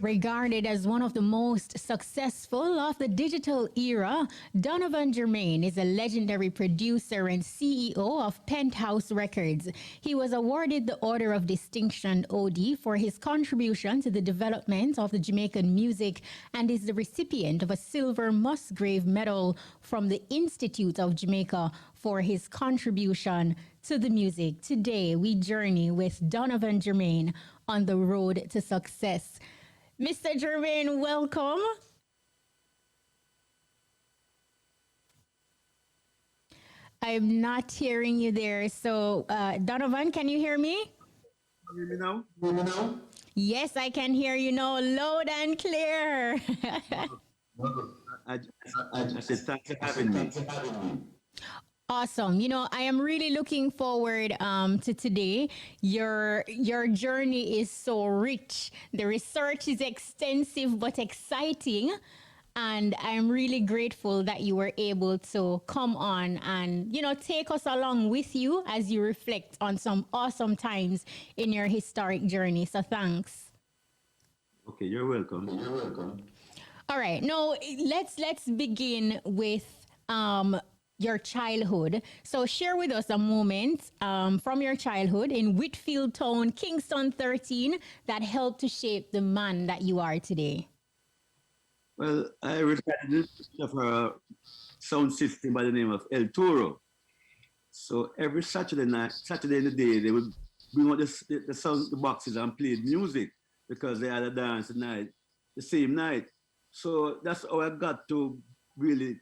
Regarded as one of the most successful of the digital era, Donovan Germain is a legendary producer and CEO of Penthouse Records. He was awarded the Order of Distinction OD for his contribution to the development of the Jamaican music and is the recipient of a silver Musgrave Medal from the Institute of Jamaica for his contribution to the music. Today, we journey with Donovan Germain on the road to success. Mr. Germain, welcome. I'm not hearing you there. So, Donovan, can you hear me? Hear me now? Yes, I can hear you now, loud and clear. I, I said, thanks for having me. Awesome. I am really looking forward to today. Your journey is so rich. The research is extensive but exciting. And I'm really grateful that you were able to come on and, take us along with you as you reflect on some awesome times in your historic journey. So thanks. Okay, you're welcome. All right. Now let's begin with your childhood. So share with us a moment from your childhood in Whitfield Town, Kingston 13, that helped to shape the man that you are today. Well, I resided of a sound system by the name of El Toro. So every Saturday in the day, they would bring out the sound the boxes and play music because they had a dance night the same night. So that's how I got to really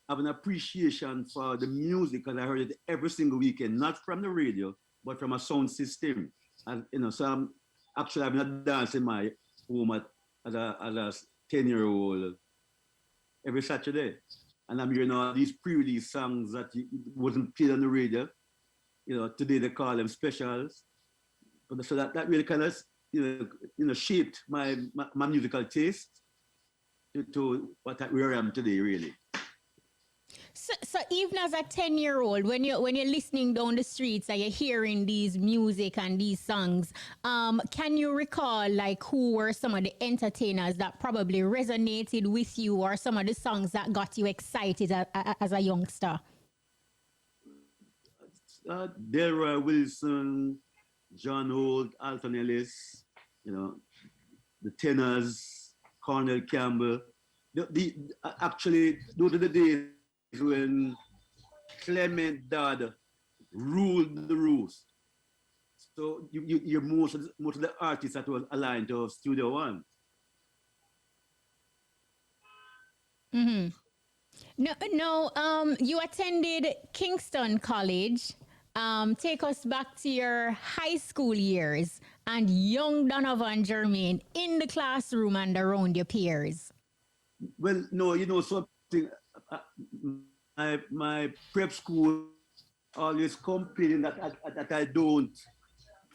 have an appreciation for the music because I heard it every single weekend, not from the radio, but from a sound system. And so I'm actually having a dance in my home as a 10-year-old every Saturday. And I'm hearing all these pre-release songs that wasn't played on the radio. Today they call them specials. So that really kind of shaped my musical taste to where I am today, really. So even as a 10-year-old, when you're listening down the streets and you're hearing these music and these songs, can you recall like who were some of the entertainers that probably resonated with you, or some of the songs that got you excited as a youngster? Delroy Wilson, John Holt, Alton Ellis, you know, the tenors, Cornell Campbell. Actually, those are the days when Clement Dodd ruled the roost. So you're most of the artists that was aligned to Studio One. Mm-hmm. No, no. You attended Kingston College. Take us back to your high school years and young Donovan Germain in the classroom and around your peers. Well, no, something. Uh, my prep school always complaining that I don't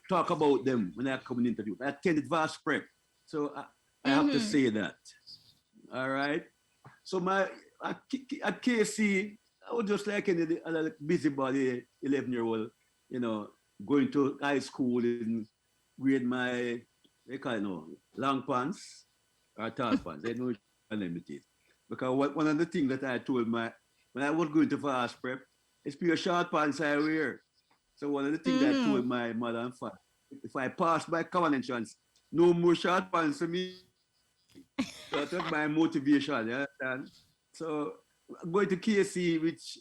talk about them when I come in interview. I attended vast prep, so I have to Mm-hmm. say that. All right. So at KC, I was just like any other busybody 11-year-old, you know, going to high school and wearing my, they call it no, long pants or tall pants. They know which one it is. Because one of the things that I told when I was going to fast prep, it's pure short pants I wear. So one of the things I told Mm-hmm. my mother and father, if I pass my common entrance, no more short pants for me. So that was my motivation, you understand? So going to KC, which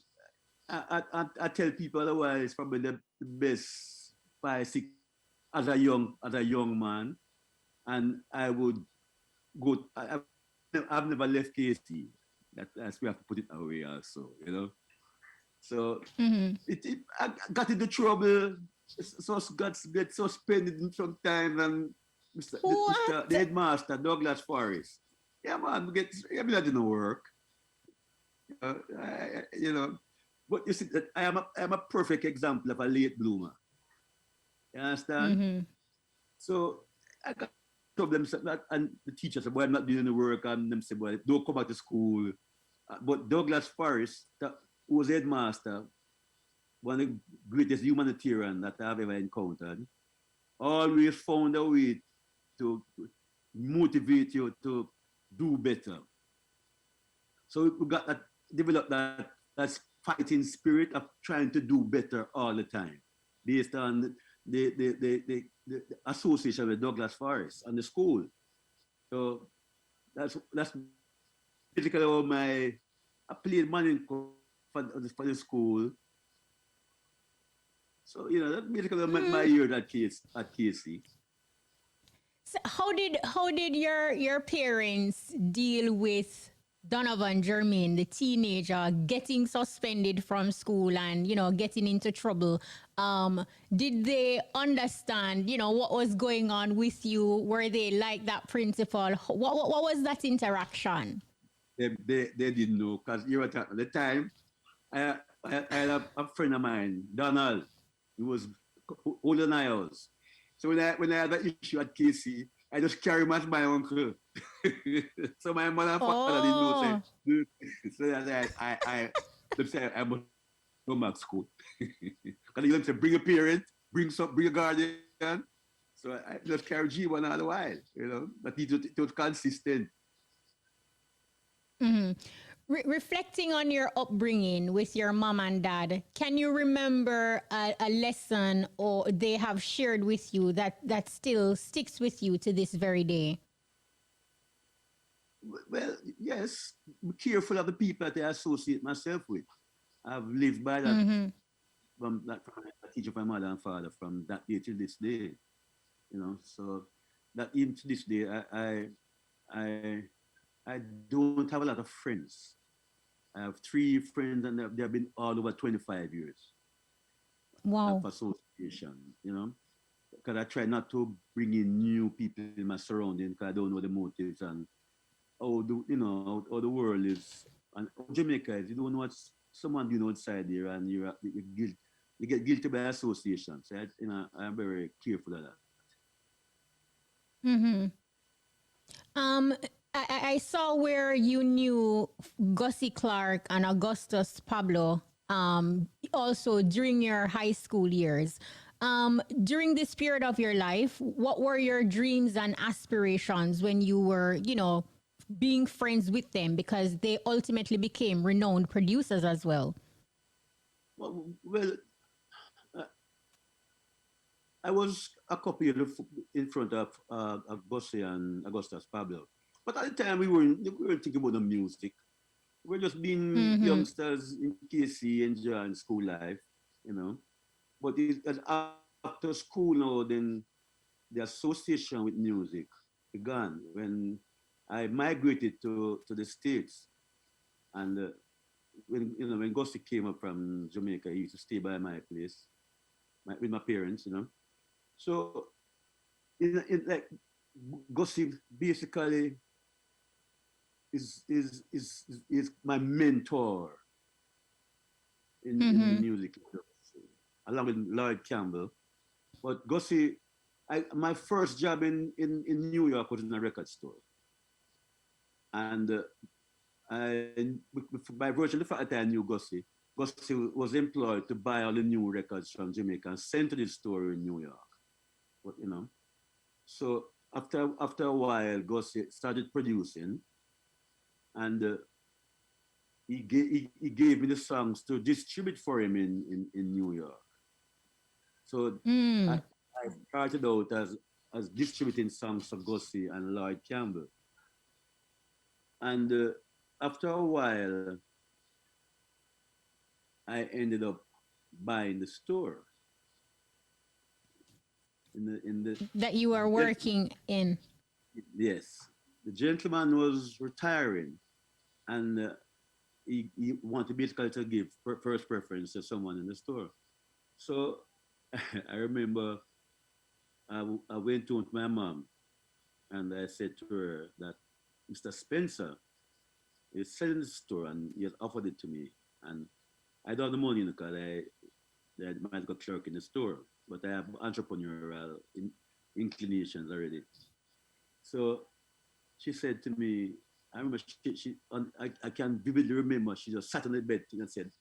I tell people otherwise it's probably the best 5, 6 as a young man. And I would go I've never left KC. That's we have to put it away also. So Mm-hmm. I got into trouble. So got get suspended sometimes and the What? headmaster Douglas Forrest. Yeah man, I didn't work. Uh, you know, but you see that I am a perfect example of a late bloomer. You understand? Mm-hmm. So I got problems and the teacher said, "Boy, I'm not doing the work," and them say, "Boy, don't come back to school." But Douglas Forrest, who was headmaster, one of the greatest humanitarian that I've ever encountered, always found a way to motivate you to do better. So we got that, develop that fighting spirit of trying to do better all the time, based on the association with Douglas Forest and the school. So that's basically all my. I played Manning for the school. So that basically my year at KC. So how did your parents deal with Donovan Germain, the teenager, getting suspended from school and getting into trouble? Did they understand what was going on with you? Were they like that principal? What was that interaction? They didn't know because at the time I had a friend of mine, Donald. He was older than I was. So when I had that issue at KC, I just carry him as my uncle. So my mother and father didn't know. Say, Oh. so they say I must go back to school. Because they say bring a parent, bring a guardian. So I just carry G1 all the while. But it was consistent. Mhm. Reflecting on your upbringing with your mom and dad, can you remember a lesson or they have shared with you that still sticks with you to this very day? Well, yes, be careful of the people that I associate myself with. I've lived by that Mm-hmm. from a teacher from my mother and father from that day till this day. So that even to this day, I I don't have a lot of friends. I have 3 friends, and they've been all over 25 years of Wow. association. Because I try not to bring in new people in my surrounding because I don't know the motives and how the world is and how Jamaica is. You don't know what someone doing outside there, and you get guilty by association. So I'm very careful of that. Mm-hmm. Um, I saw where you knew Gussie Clark and Augustus Pablo also during your high school years. During this period of your life, what were your dreams and aspirations when you were, being friends with them because they ultimately became renowned producers as well? Well, uh, I was a couple years in front of Gussie and Augustus Pablo. But at the time, we weren't thinking about the music. We're just being Mm-hmm. youngsters in KC enjoying school life, you know. But as after school now, then the association with music began when I migrated to the States. And when Gussie came up from Jamaica, he used to stay by my place with my parents. So like Gussie basically is my mentor in the Mm-hmm. music industry, along with Lloyd Campbell. But Gussie, my first job in New York was in a record store. And by virtue of the fact that I knew Gussie was employed to buy all the new records from Jamaica and send to the store in New York. But. So after a while, Gussie started producing, and he gave me the songs to distribute for him in New York. So I, Mm. I started out as distributing songs for Gussie and Lloyd Campbell. And after a while, I ended up buying the store in the That you are working in. yes, the gentleman was retiring, and he wanted basically to give first preference to someone in the store. So I remember I went to my mom and I said to her that Mr. Spencer is selling the store and he has offered it to me. And I don't have the money because I might go clerk in the store, but I have entrepreneurial inclinations already. So she said to me, I remember I can vividly remember she just sat on the bed and said,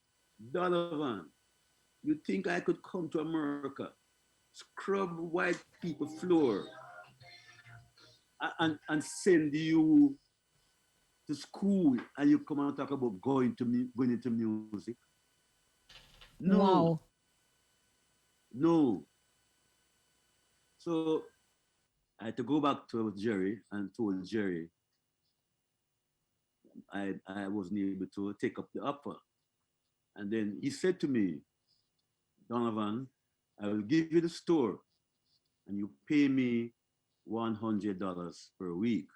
Donovan, you think I could come to America, scrub white people floor, and send you to school and you come and talk about going into music. No, Wow. no. So I had to go back to Jerry and told Jerry I wasn't able to take up the offer. And then he said to me, Donovan, I will give you the store and you pay me $100 per week.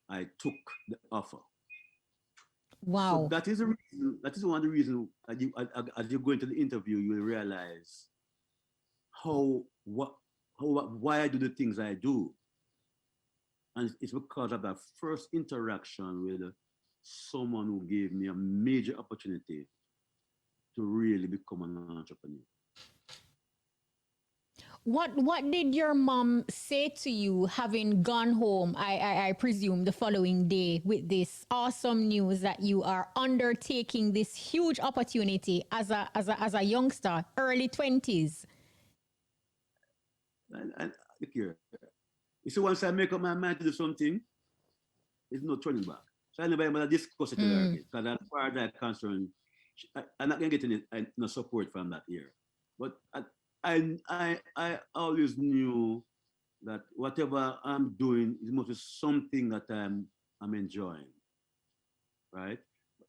I took the offer. So Wow. that is a reason. That is one of the reasons. As you go into the interview, you will realize how what why I do the things I do, and it's because of that first interaction with someone who gave me a major opportunity to really become an entrepreneur. What did your mom say to you having gone home? I presume the following day with this awesome news that you are undertaking this huge opportunity as a youngster, early 20s. And look here, you see, once I make up my mind to do something, there's no turning back. So I never even discuss it with her again. Because as far as I'm concerned, I'm not gonna get any no support from that here. But I always knew that whatever I'm doing is mostly something that I'm enjoying, right?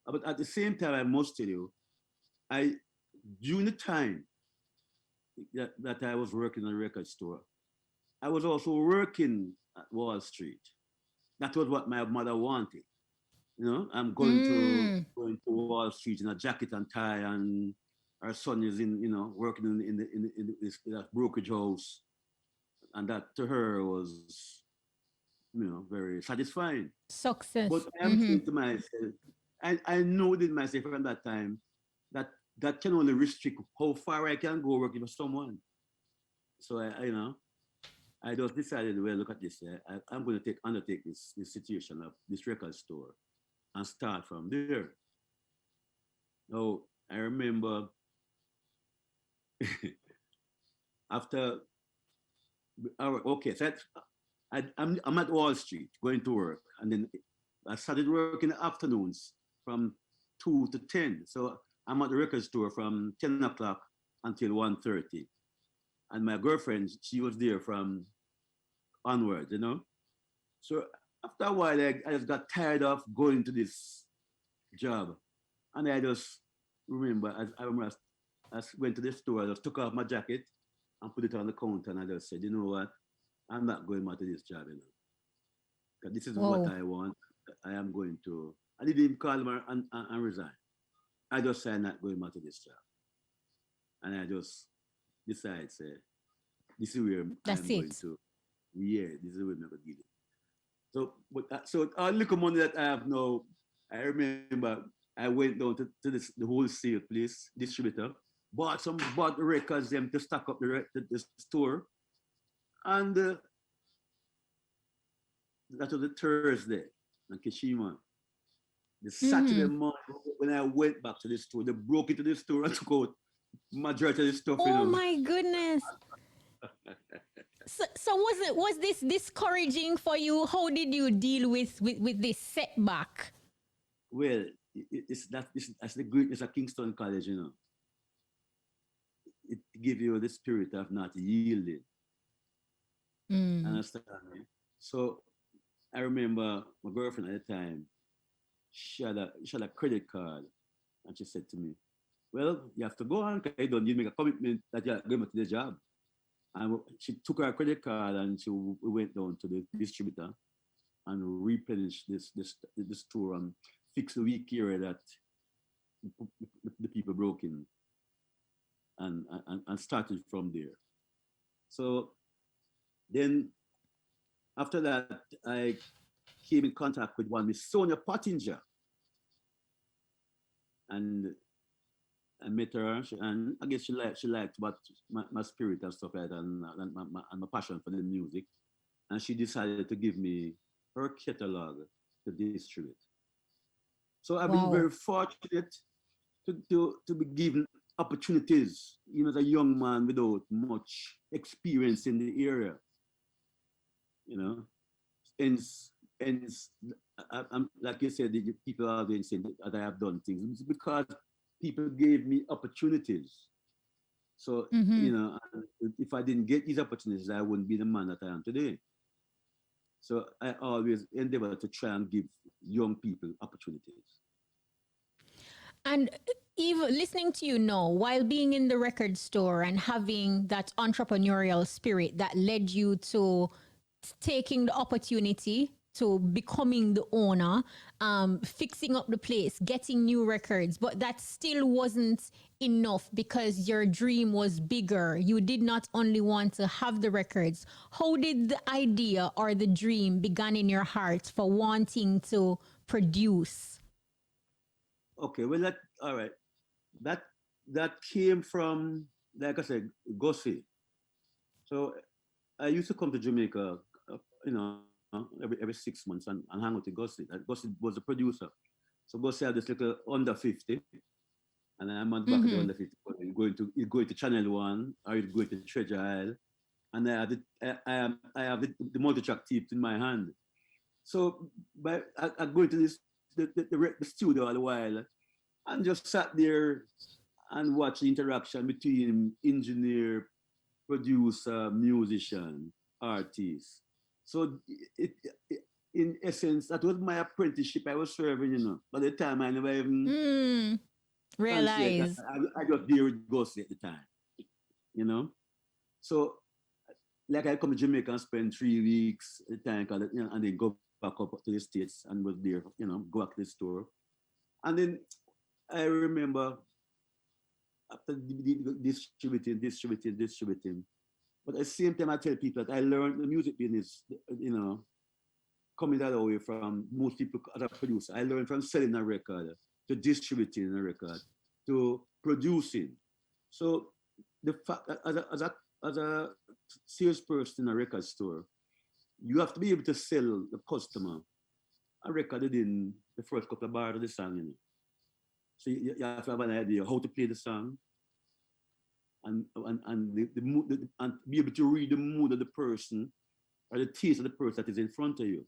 But at the same time, I must tell you, I during the time that I was working in a record store, I was also working at Wall Street. That was what my mother wanted. You know, I'm Mm. going to Wall Street in a jacket and tie, and our son is in working in this brokerage house, and that to her was very satisfying. But Success. I am saying to myself, I know within myself from that time that that can only restrict how far I can go working for someone. So I just decided, well, look at this. I'm going to undertake this situation of this record store and start from there. Now I remember after okay, so I'm at Wall Street going to work, and then I started working in the afternoons from 2 to 10. So I'm at the record store from 10 o'clock until 1:30, and my girlfriend, she was there from onwards. So after a while, I just got tired of going to this job, and I just remember I went to the store, I just took off my jacket and put it on the counter, and I just said, you know what, I'm not going back to this job. Because this is what Wow. I want. I am going to. I didn't even call him and resign. I just said I'm not going back to this job, and I just decided, say, this is where I That's am going it. to. Yeah, this is where I'm going to give it. So all little money that I have now, I remember I went down to the wholesale place, distributor, bought the records them to stock up the store, and that was the Thursday, and Kshema. The Saturday morning when I went back to the store, they broke into the store and took out majority of the Oh stuff. my goodness. So was this discouraging for you? How did you deal with this setback? Well, that's the greatness of Kingston College. It gives you the spirit of not yielding. Mm. Understand me? So I remember my girlfriend at the time, she had a credit card, and she said to me, well, you have to go on, because you don't need to make a commitment that you're going to the job. And she took her credit card and we went down to the distributor and replenished this store and fixed the weak area that the people broke in, and started from there. So then after that, I came in contact with one Miss Sonia Pottinger, and I met her, and I guess she liked what my spirit and stuff like that, and my passion for the music, and she decided to give me her catalog to distribute. So I've been very Wow. fortunate to be given opportunities, as a young man without much experience in the area, you know. ends ends. I'm like you said, the people are doing saying that I have done things. It's because people gave me opportunities. So Mm-hmm. if I didn't get these opportunities, I wouldn't be the man that I am today. So I always endeavor to try and give young people opportunities. And even listening to you now, while being in the record store and having that entrepreneurial spirit that led you to taking the opportunity to becoming the owner, fixing up the place, getting new records, but that still wasn't enough because your dream was bigger. You did not only want to have the records. How did the idea or the dream began in your heart for wanting to produce? Okay, well that all right. That that came from, like I said, Gussie. So I used to come to Jamaica, every 6 months and hang out with Gussie. Gussie was the producer. So Gussie had this little under 50, and I'm on the back of the Mm-hmm. under 50. He's going to Channel One, or he's going to Treasure Isle, and I have the multi-track tape in my hand. So I go into the studio all the while and just sat there and watch the interaction between engineer, producer, musician, artist. So in essence, that was my apprenticeship I was serving. By the time I never even Mm, fancied it. realize. I just there with Ghosty at the time. You know. So like I come to Jamaica and spend 3 weeks at the time, and then go back up to the States and was there, go back to the store. And then I remember after distributing. But at the same time, I tell people that I learned the music business, coming that way from most people as a producer. I learned from selling a record to distributing a record to producing. So the fact that as a salesperson in a record store, you have to be able to sell the customer a record within the first couple of bars of the song. So you have to have an idea how to play the song, and the mood, and be able to read the mood of the person or the taste of the person that is in front of you.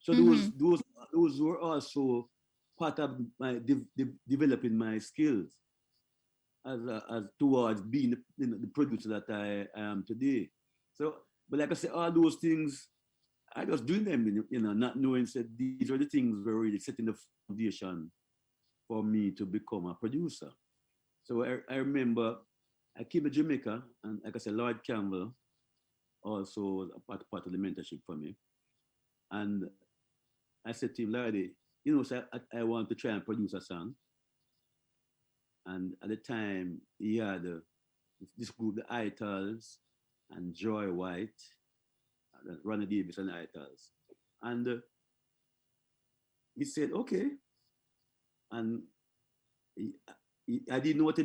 So Mm-hmm. those were also part of my developing my skills as towards being the producer that I am today. So, but like I said, all those things I just doing them, not knowing that these are the things were really setting the foundation for me to become a producer. So I remember I came to Jamaica, and like I said, Lloyd Campbell also was a part of the mentorship for me. And I said to him, Lloyd, so I want to try and produce a song. And at the time, he had this group, the Itals, and Joy White, Ronnie Davis, and the Itals. And he said, okay. And he, I didn't know what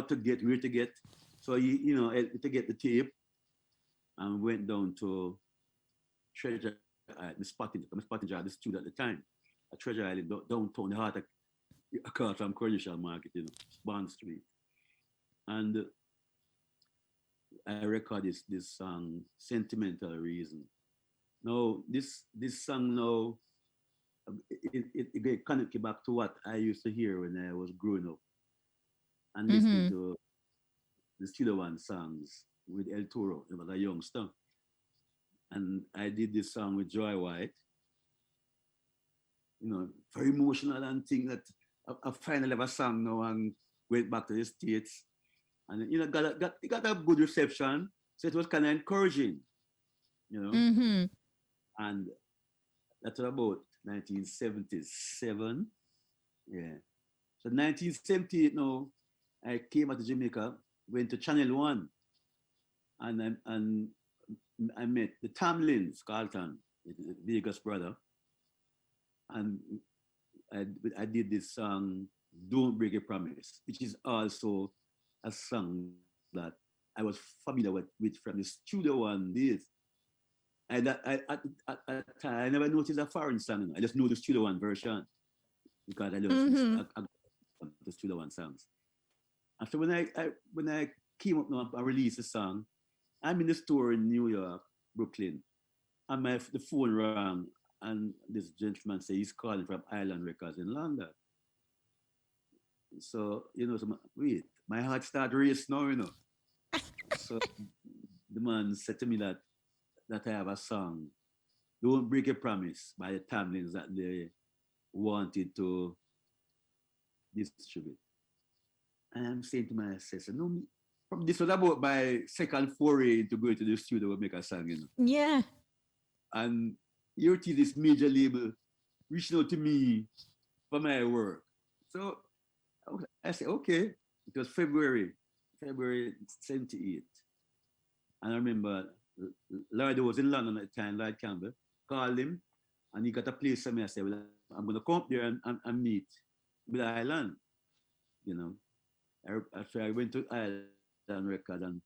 to get, where to get. So to get the tape, and went down to Treasure Island, the studio at the time, at Treasure Island, downtown, the heart of across from Cornish Market, Bond Street. And I record this song, Sentimental Reason. Now, this song now, it connect back to what I used to hear when I was growing up and listening Mm-hmm. to the Studio One songs with El Toro. It was a youngster. And I did this song with Joy White, very emotional and thing that I finally have a song now and went back to the States. And, got a good reception. So it was kind of encouraging, you know. Mm-hmm. And that's about 1977. Yeah. So 1978 now, I came out to Jamaica, went to Channel One, and I met the Tamlins, Carlton, the Vegas brother, and I, I did this song, Don't Break a Promise, which is also a song that I was familiar with from the Studio One days. At time, I never noticed a foreign song. I just know the Studio One version because I just Mm-hmm. I the Studio One songs. And so when I came up now and released the song, I'm in the store in New York, Brooklyn, and the phone rang, and this gentleman said he's calling from Island Records in London. So, wait, my heart started racing now, So the man said to me that I have a song, Don't Break a Promise, by the Tamlins that they wanted to distribute. And I'm saying to myself, no, this was about my second foray into going to the studio and make a song, Yeah. And here it is, this major label reaching out to me for my work. So I said, okay. It was February 78. And I remember Lloyd was in London at the time, Lloyd Campbell, called him, and he got a place for me. I said, well, I'm going to come up there and meet with Island, you know. After I went to Island Records, and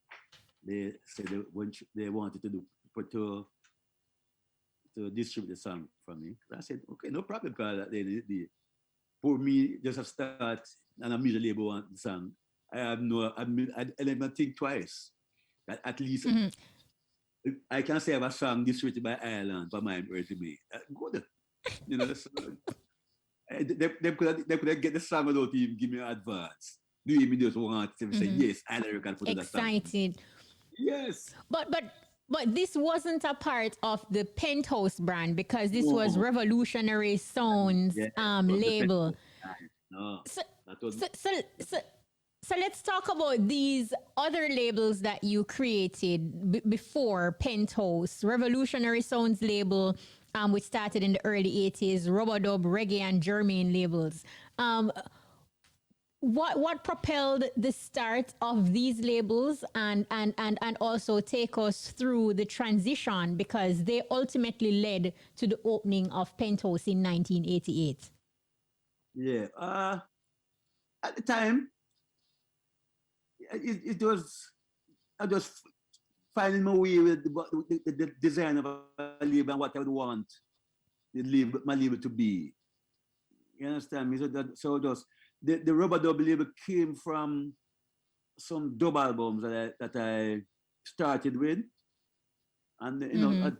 they said they wanted to distribute the song from me. I said, okay, no problem, because for me, just a start, and I immediately want the song. I didn't even think twice. At least I can say I have a song distributed by Ireland for my resume. Good. So, they could get the song without even give me an advance. Do you just want to say, yes, Ireland can put that song. Excited. Yes. But this wasn't a part of the Penthouse brand, because this was No. Revolutionary Sounds label. No. So, That was so let's talk about these other labels that you created before Penthouse. Revolutionary Sounds label, which started in the early 80s, Robodub, Reggae, and Germain labels. What propelled the start of these labels, and also take us through the transition, because they ultimately led to the opening of Penthouse in 1988. Yeah. At the time, it was, I just finding my way with the design of a label and what I would want my label to be. You understand me? So just the Rubber Dub label came from some dub albums that I started with, and I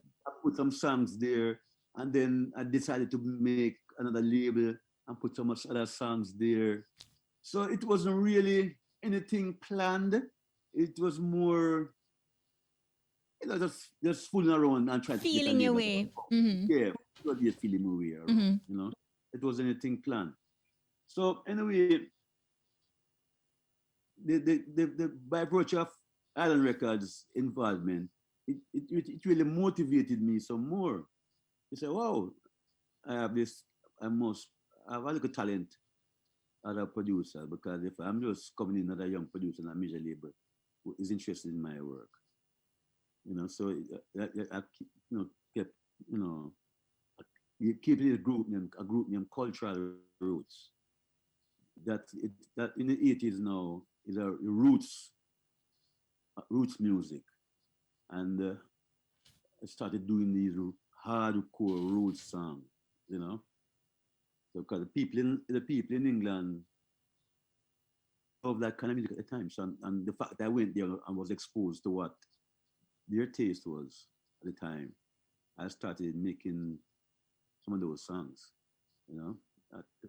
put some songs there, and then I decided to make another label and put some other songs there. So it wasn't really anything planned. It was more, just fooling around and trying to get a Feeling your label. way. Yeah, it was just feeling my way around. It wasn't anything planned. So anyway, by virtue of Island Records involvement, it really motivated me some more. You say, wow, I have this, I have a little talent as a producer, because if I'm just coming in as a young producer and a major label who is interested in my work, so I keep, kept, you keep it a group name, Cultural Roots. That in the 80s now is a roots music, and I started doing these hardcore roots songs, because the people in England love that kind of music at the time. So, and the fact that I went there and was exposed to what their taste was at the time, I started making some of those songs, you know,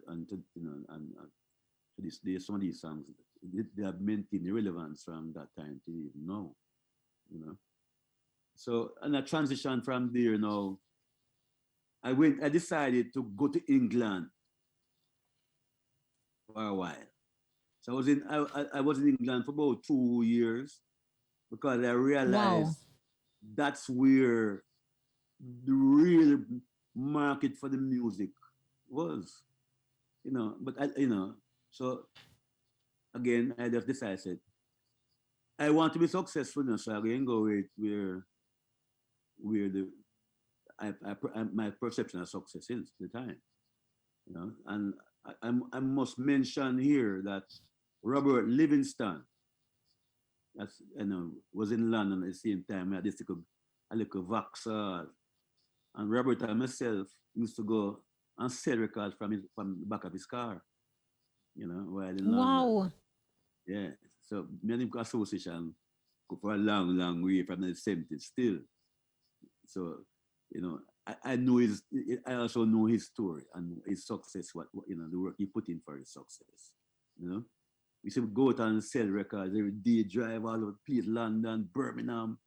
and to, to this day, some of these songs they have maintained relevance from that time to even now, you know. So, and I transitioned from there now. I decided to go to England for a while. So I was in England for about 2 years, because I Wow. realized that's where the real market for the music was, But so again, I just decided I want to be successful, so I can go with where my perception of success is at the time, And I must mention here that Robert Livingston, was in London at the same time. I had this a little Vauxhall, and Robert and myself used to go and sell records from the back of his car, while in London. Wow. Yeah. So me and him association go for a long, long way from the 70s still. So You know, I know I also know his story and his success, the work he put in for his success. You know, we should go out and sell records every day, drive all over the place, London, Birmingham,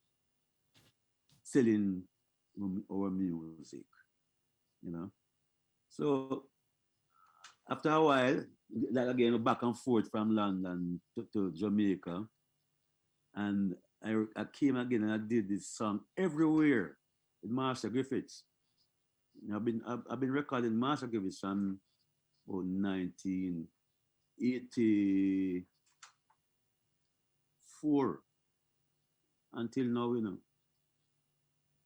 selling our music, you know. So after a while, like again, back and forth from London to Jamaica, and I came again and I did this song everywhere with Master Griffiths. I've been recording Master Griffiths from 1984 until now,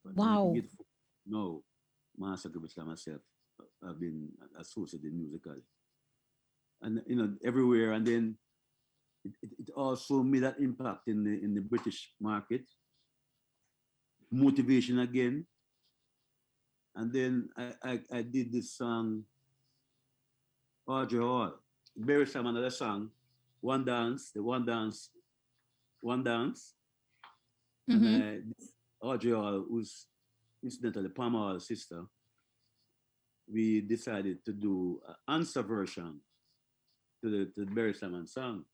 But Wow. 1984, no, Master Griffiths and myself have been associated musically. And everywhere, and then it also made that impact in the British market, motivation again. And then I did this song, Audrey Hall. Very some another song, One Dance, the One Dance, One Dance. And Mm-hmm. Audrey Hall, who's incidentally Palmer Hall's sister, we decided to do an answer version to the Barry Salmon song.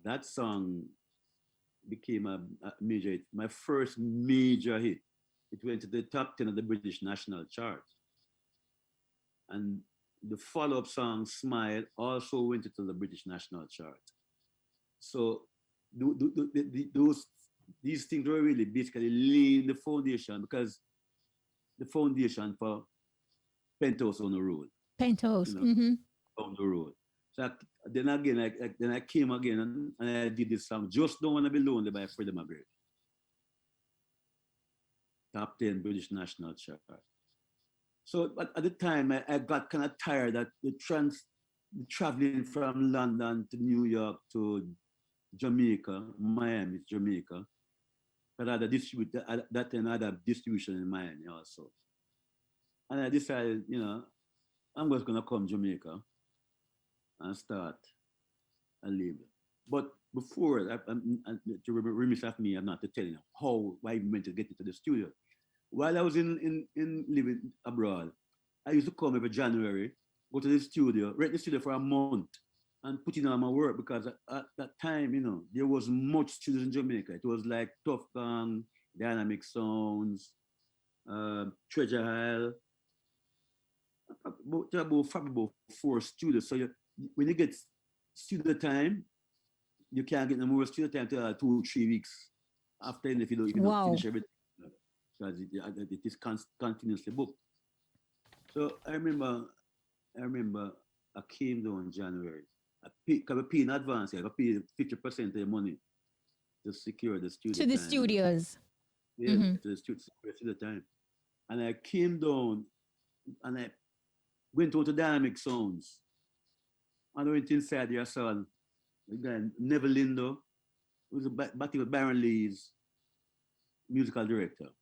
That song became a major hit, my first major hit. It went to the top 10 of the British National Chart. And the follow-up song, Smile, also went into the British National Chart. So those these things were really basically laying the foundation, because the foundation for Penthouse on the road, you Penthouse. know, Mm-hmm. on the road. So then again, then I came again and I did this song, Just Don't Wanna Be Lonely by Freddie Musgrave. Top 10 British National Chart. So but at the time, I got kind of tired that the traveling from London to New York to Jamaica, Miami, Jamaica. But I had a distributor at that time. I had a distribution in Miami also, and I decided, I'm just gonna come Jamaica and start a label. But before, to remiss of me, I'm not to tell you why I went to get into the studio. While I was in living abroad, I used to come every January, go to the studio, rent the studio for a month, and put in all my work, because at that time, there was much studios in Jamaica. It was like Tough Gang, Dynamic Sounds, Treasure Isle, probably about 4 studios. So when you get studio time, you can't get no more studio time till 2 3 weeks after, if you don't Wow. finish everything, because it is continuously booked. So I remember I came down in January. I pay in advance. I pay 50% of the money to secure the studio To the time. studios. Yeah, Mm-hmm. to the studio time. And I came down and I went on to Dynamic Sounds. And I went inside there, I saw the guy, Neville Lindo, who was batting with Baron Lee's musical director.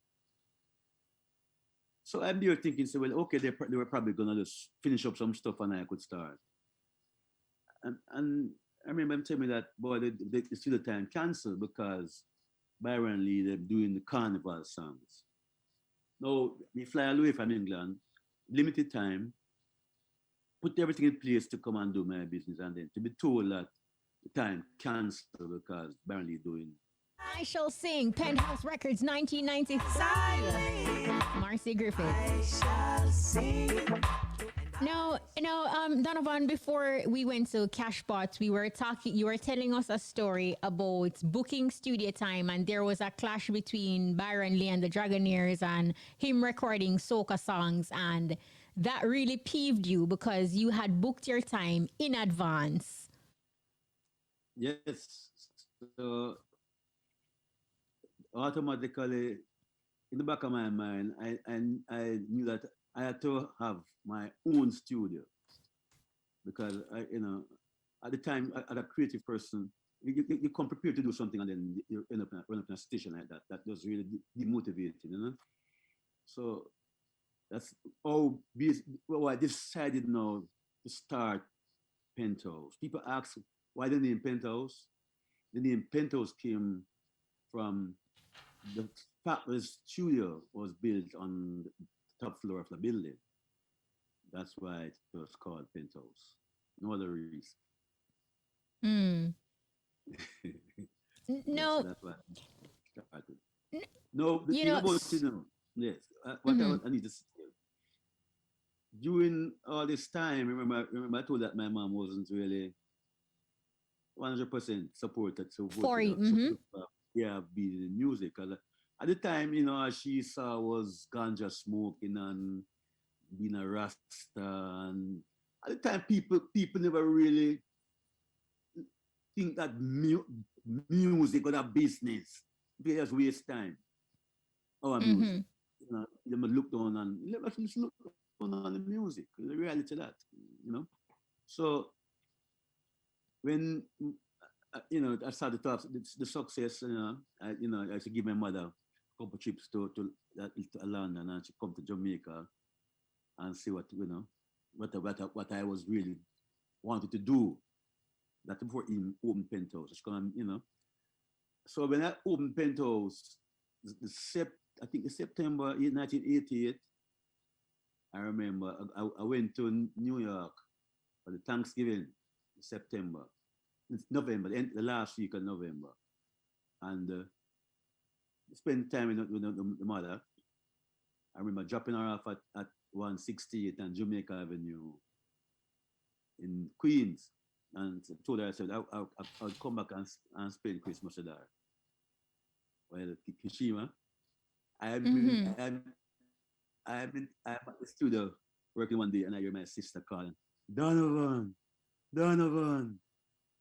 So I'm there thinking, so well, okay, they were probably gonna just finish up some stuff and I could start. And I remember him telling me that, boy, the studio time canceled because Byron Lee, they're doing the carnival songs. Now, we fly away from England, limited time, put everything in place to come and do my business, and then to be told that the time canceled because Byron Lee doing. I Shall Sing, Penthouse Records, 1993. Marcy Griffith. I shall sing. Now, Donovan, before we went to Cashbots, you were telling us a story about booking studio time, and there was a clash between Byron Lee and the Dragonaires and him recording soca songs, and that really peeved you because you had booked your time in advance. Yes. So automatically, in the back of my mind, I knew that I had to have my own studio, because at the time, as a creative person, you come prepared to do something and then you run up in a situation like that. That was really demotivating. So that's well, I decided now to start Penthouse. People ask why the name Penthouse. The name Penthouse came from the factory studio was built on the top floor of the building. That's why it was called Penthouse. No other reason. Mm. Yes, No, that's why I started. No, the you thing know. about yes, what Mhm. I need to say, during all this time, remember I told that my mom wasn't really 100% For supported, you. Mm-hmm. supportive of, yeah, being in music. 'Cause at the time, you know, she saw was ganja smoking and being a rasta, and at the time, people never really think that music or that business. They just waste time. Our music. Mm-hmm. You know, they might look down and let's look down on the music. The reality of that, you know. So when I started to have the success, I used to give my mother a couple trips to London, and she come to Jamaica and see what I was really wanted to do. That before in open penthouse. She come, So when I opened penthouse, I think the September 1988, I remember I went to New York for the Thanksgiving, September, it's November, the last week of November, and spent time with the mother. I remember dropping her off at 168 and Jamaica Avenue in Queens, and told her I said I would come back and spend Christmas with her. Well, Kshema, Mm-hmm. I'm at the studio working one day, and I hear my sister calling, Donovan, Donovan,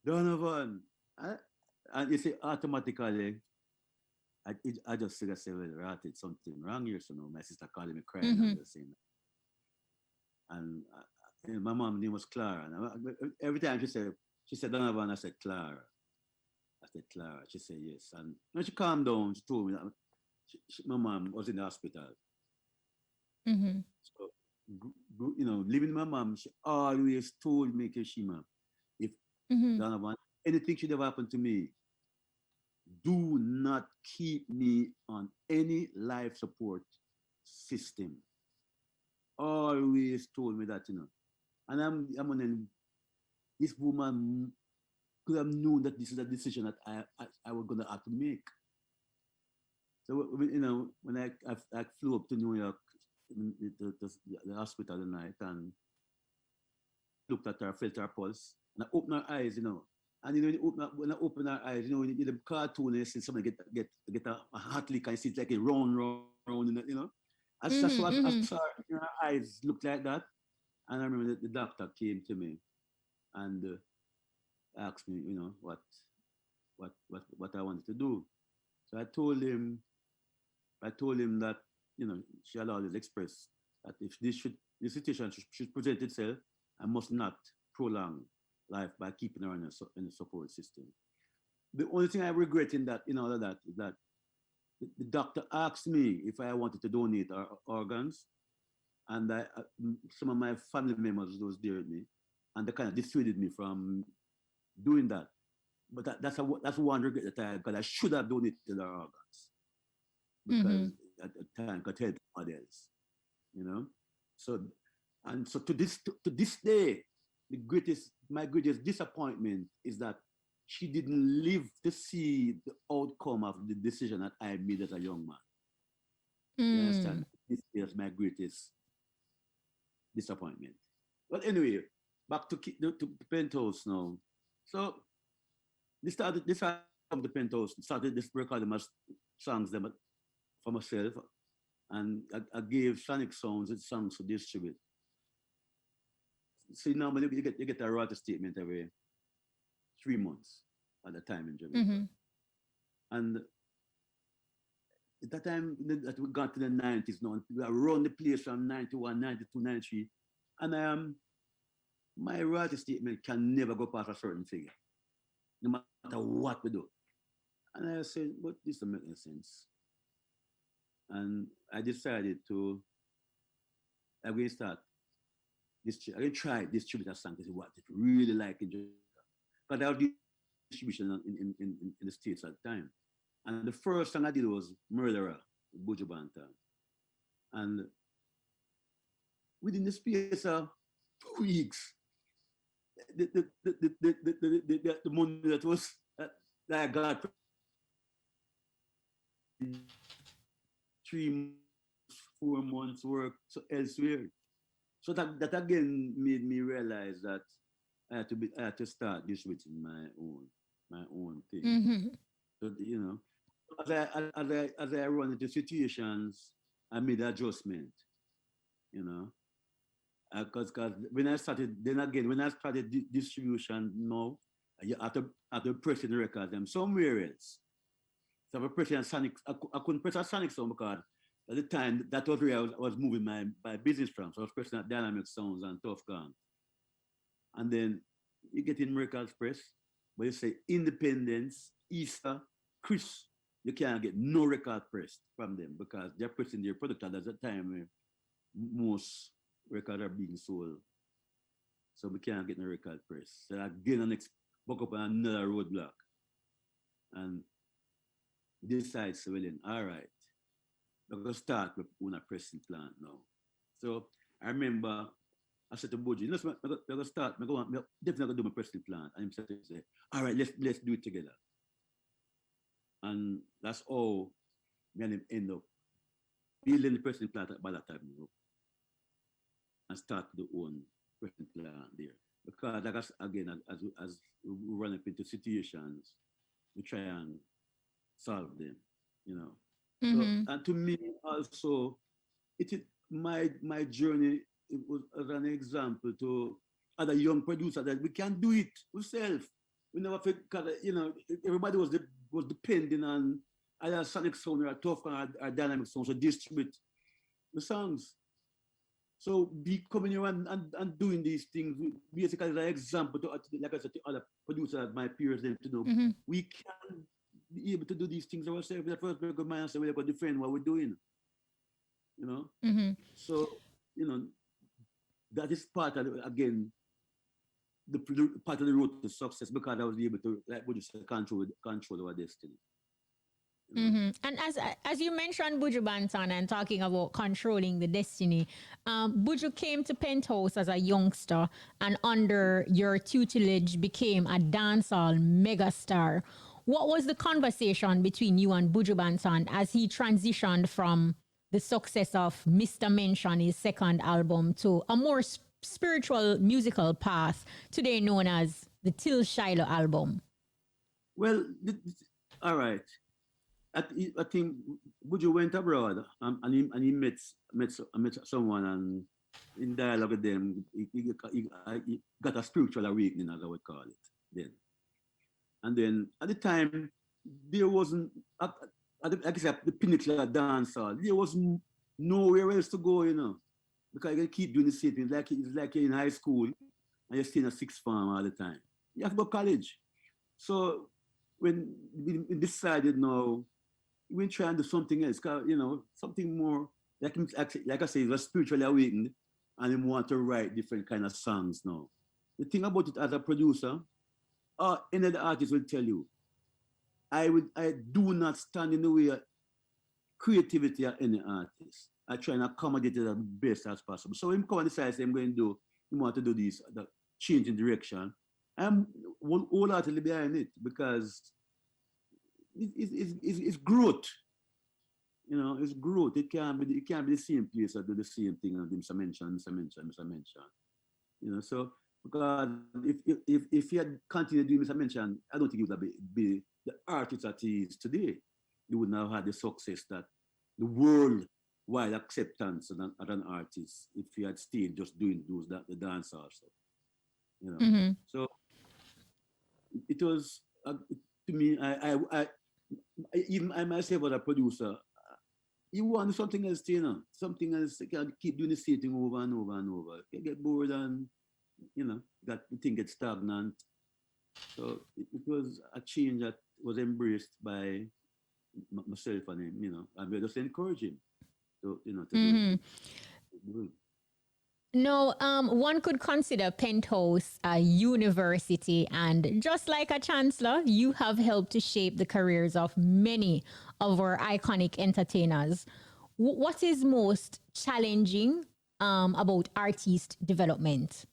Donovan. I, and you see, automatically, I just figured, say, well, right, it's something wrong here. So now my sister calling me crying and Mm-hmm. just saying, and my mom name was Clara. And every time she said Donovan, I said Clara. I said Clara. She said yes. And when she calmed down, she told me that my mom was in the hospital. Mm-hmm. So, living with my mom, she always told me, Kshema, if Mm-hmm. Donovan, anything should ever happen to me, do not keep me on any life support system. Always told me that. And I'm on this woman could have known that this is a decision that I was gonna have to make. So when I flew up to New York, the hospital the night, and looked at her, felt her pulse, and I opened her eyes. And when I open her eyes, when you the cartoon, you see somebody get a hot lick and see it like a round. I saw Mm-hmm. her eyes looked like that, and I remember the doctor came to me and asked me, what I wanted to do. So I told him that she had always expressed that if this situation should present itself, I must not prolong life by keeping her in a support system. The only thing I regret in all of that is that the doctor asked me if I wanted to donate our organs, and some of my family members was there with me, and they kind of dissuaded me from doing that. But that's one regret that I because I should have donated our organs because Mm-hmm. at the time could help others, you know. So so to this day, my greatest disappointment is that she didn't live to see the outcome of the decision that I made as a young man. You Mm. understand? This is my greatest disappointment. But anyway, back to Penthouse now. So this started from the Penthouse. Started this recording my songs them for myself, and I gave Sonic Sounds its songs to distribute. See, normally you get a royalty statement every 3 months at the time in Jamaica. Mm-hmm. And at that time that we got to the 90s now, we are around the place from 91, 92, 93. And my royalty statement can never go past a certain figure, no matter what we do. And I said, but this doesn't make any sense. And I decided to, I'm going to start I'm going to try distribute a song to see what it really like in Jamaica. But I was distribution in the States at the time. And the first song I did was Murderer, Buju Banton. And within the space of 2 weeks, the money that was that I got 3 months, 4 months work so elsewhere. So that again made me realize that I had to start distributing my own thing. Mm-hmm. So as I run into situations, I made adjustment. You know, because when I started, then again, when I started distribution, no, you had to pressing records them somewhere else. So I was pressing Sonic. I couldn't press a Sonic sound because at the time that was where I was moving my business from. So I was pressing at Dynamic Sounds and Tough Gun. And then you get in records press, but you say Independence, Easter, Chris, you can't get no record press from them because they're pressing their product at the time where most records are being sold. So we can't get no record press. So again, I next buck up on another roadblock and decide, so well, then, all right, we're going to start with a pressing plant now. So I remember I said to Buju, we're going to start, we're definitely going to do my pressing plant. And he said, all right, let's do it together. And that's how me and him end up building the pressing plant by that time, and start the own pressing plant there. Because like again, as we run up into situations, we try and solve them, you know. So Mm-hmm. and to me also, it is my journey. It was as an example to other young producers that we can do it ourselves. We never feel because everybody was depending on either sonic sound or tough or dynamic sound to distribute the songs. So be coming here and doing these things basically as an example to, like I said, to other producers, my peers, them to know Mm-hmm. we can be able to do these things ourselves. The first make a mind, so we're going to defend what we're doing, you know. Mm-hmm. So you know that is part of again the part of the road to success because I was able to, like what you said, control our destiny, you know. Mm-hmm. And as you mentioned Buju Banton and talking about controlling the destiny, Buju came to Penthouse as a youngster and under your tutelage became a dancehall megastar. What was the conversation between you and Buju Banton as he transitioned from the success of Mr. Mention, his second album, to a more spiritual musical path today known as the Till Shiloh album? Well, all right. I think Buju went abroad and he met someone and in dialogue with them, he got a spiritual awakening, as I would call it then. And then at the time, there wasn't, like I said, the pinnacle of dancehall. There wasn't nowhere else to go, because you keep doing the same thing. It's like you're in high school and you're staying at sixth form all the time. You have to go to college. So when we decided now, we try and do something else, something more, like I say, it was spiritually awakened and we want to write different kind of songs now. The thing about it as a producer, any other artist will tell you, I do not stand in the way of creativity of any artist. I try and accommodate it as best as possible. So when come and decide I'm going to do, you want to do this, the change in direction, I'm wholeheartedly behind it because it's growth. It's growth. It can't be the same place or do the same thing and Mr. Mention. So because if he had continued doing Mr. Mention, I don't think he would have be the artist that he is today. He would not have had the success that the worldwide acceptance as an artist if he had stayed just doing the dance stuff. Mm-hmm. So it was to me. Even I myself as a producer, you want something else, something else. You can keep doing the same thing over and over and over. You get bored and that the thing gets stagnant. So it was a change that was embraced by myself and him, and we just encourage him to Mm-hmm. do it. No, one could consider Penthouse a university, and just like a chancellor, you have helped to shape the careers of many of our iconic entertainers. What is most challenging about artist development?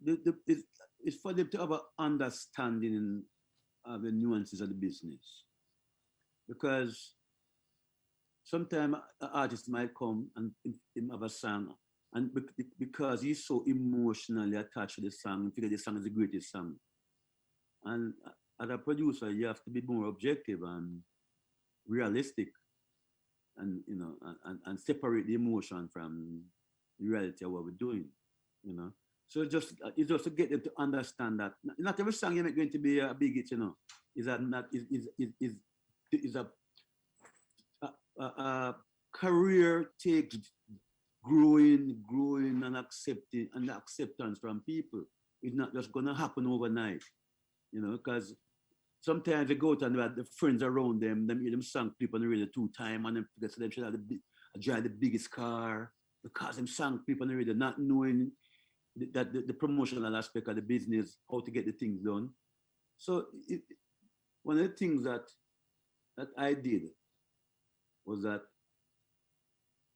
It's for them to have an understanding of the nuances of the business. Because sometimes an artist might come and him have a song, and because he's so emotionally attached to the song, he figure the song is the greatest song. And as a producer, you have to be more objective and realistic, and and separate the emotion from the reality of what we're doing. You know, so it's just to get them to understand that not every song you're going to be a big hit. Is that not is a career takes growing and accepting and acceptance from people. It's not just gonna happen overnight, because sometimes they go out and the friends around them hear them sang people on the radio 2 times and them forget them should have drive the biggest car because them sang people on the radio, not knowing that the promotional aspect of the business, how to get the things done. So one of the things that I did was that,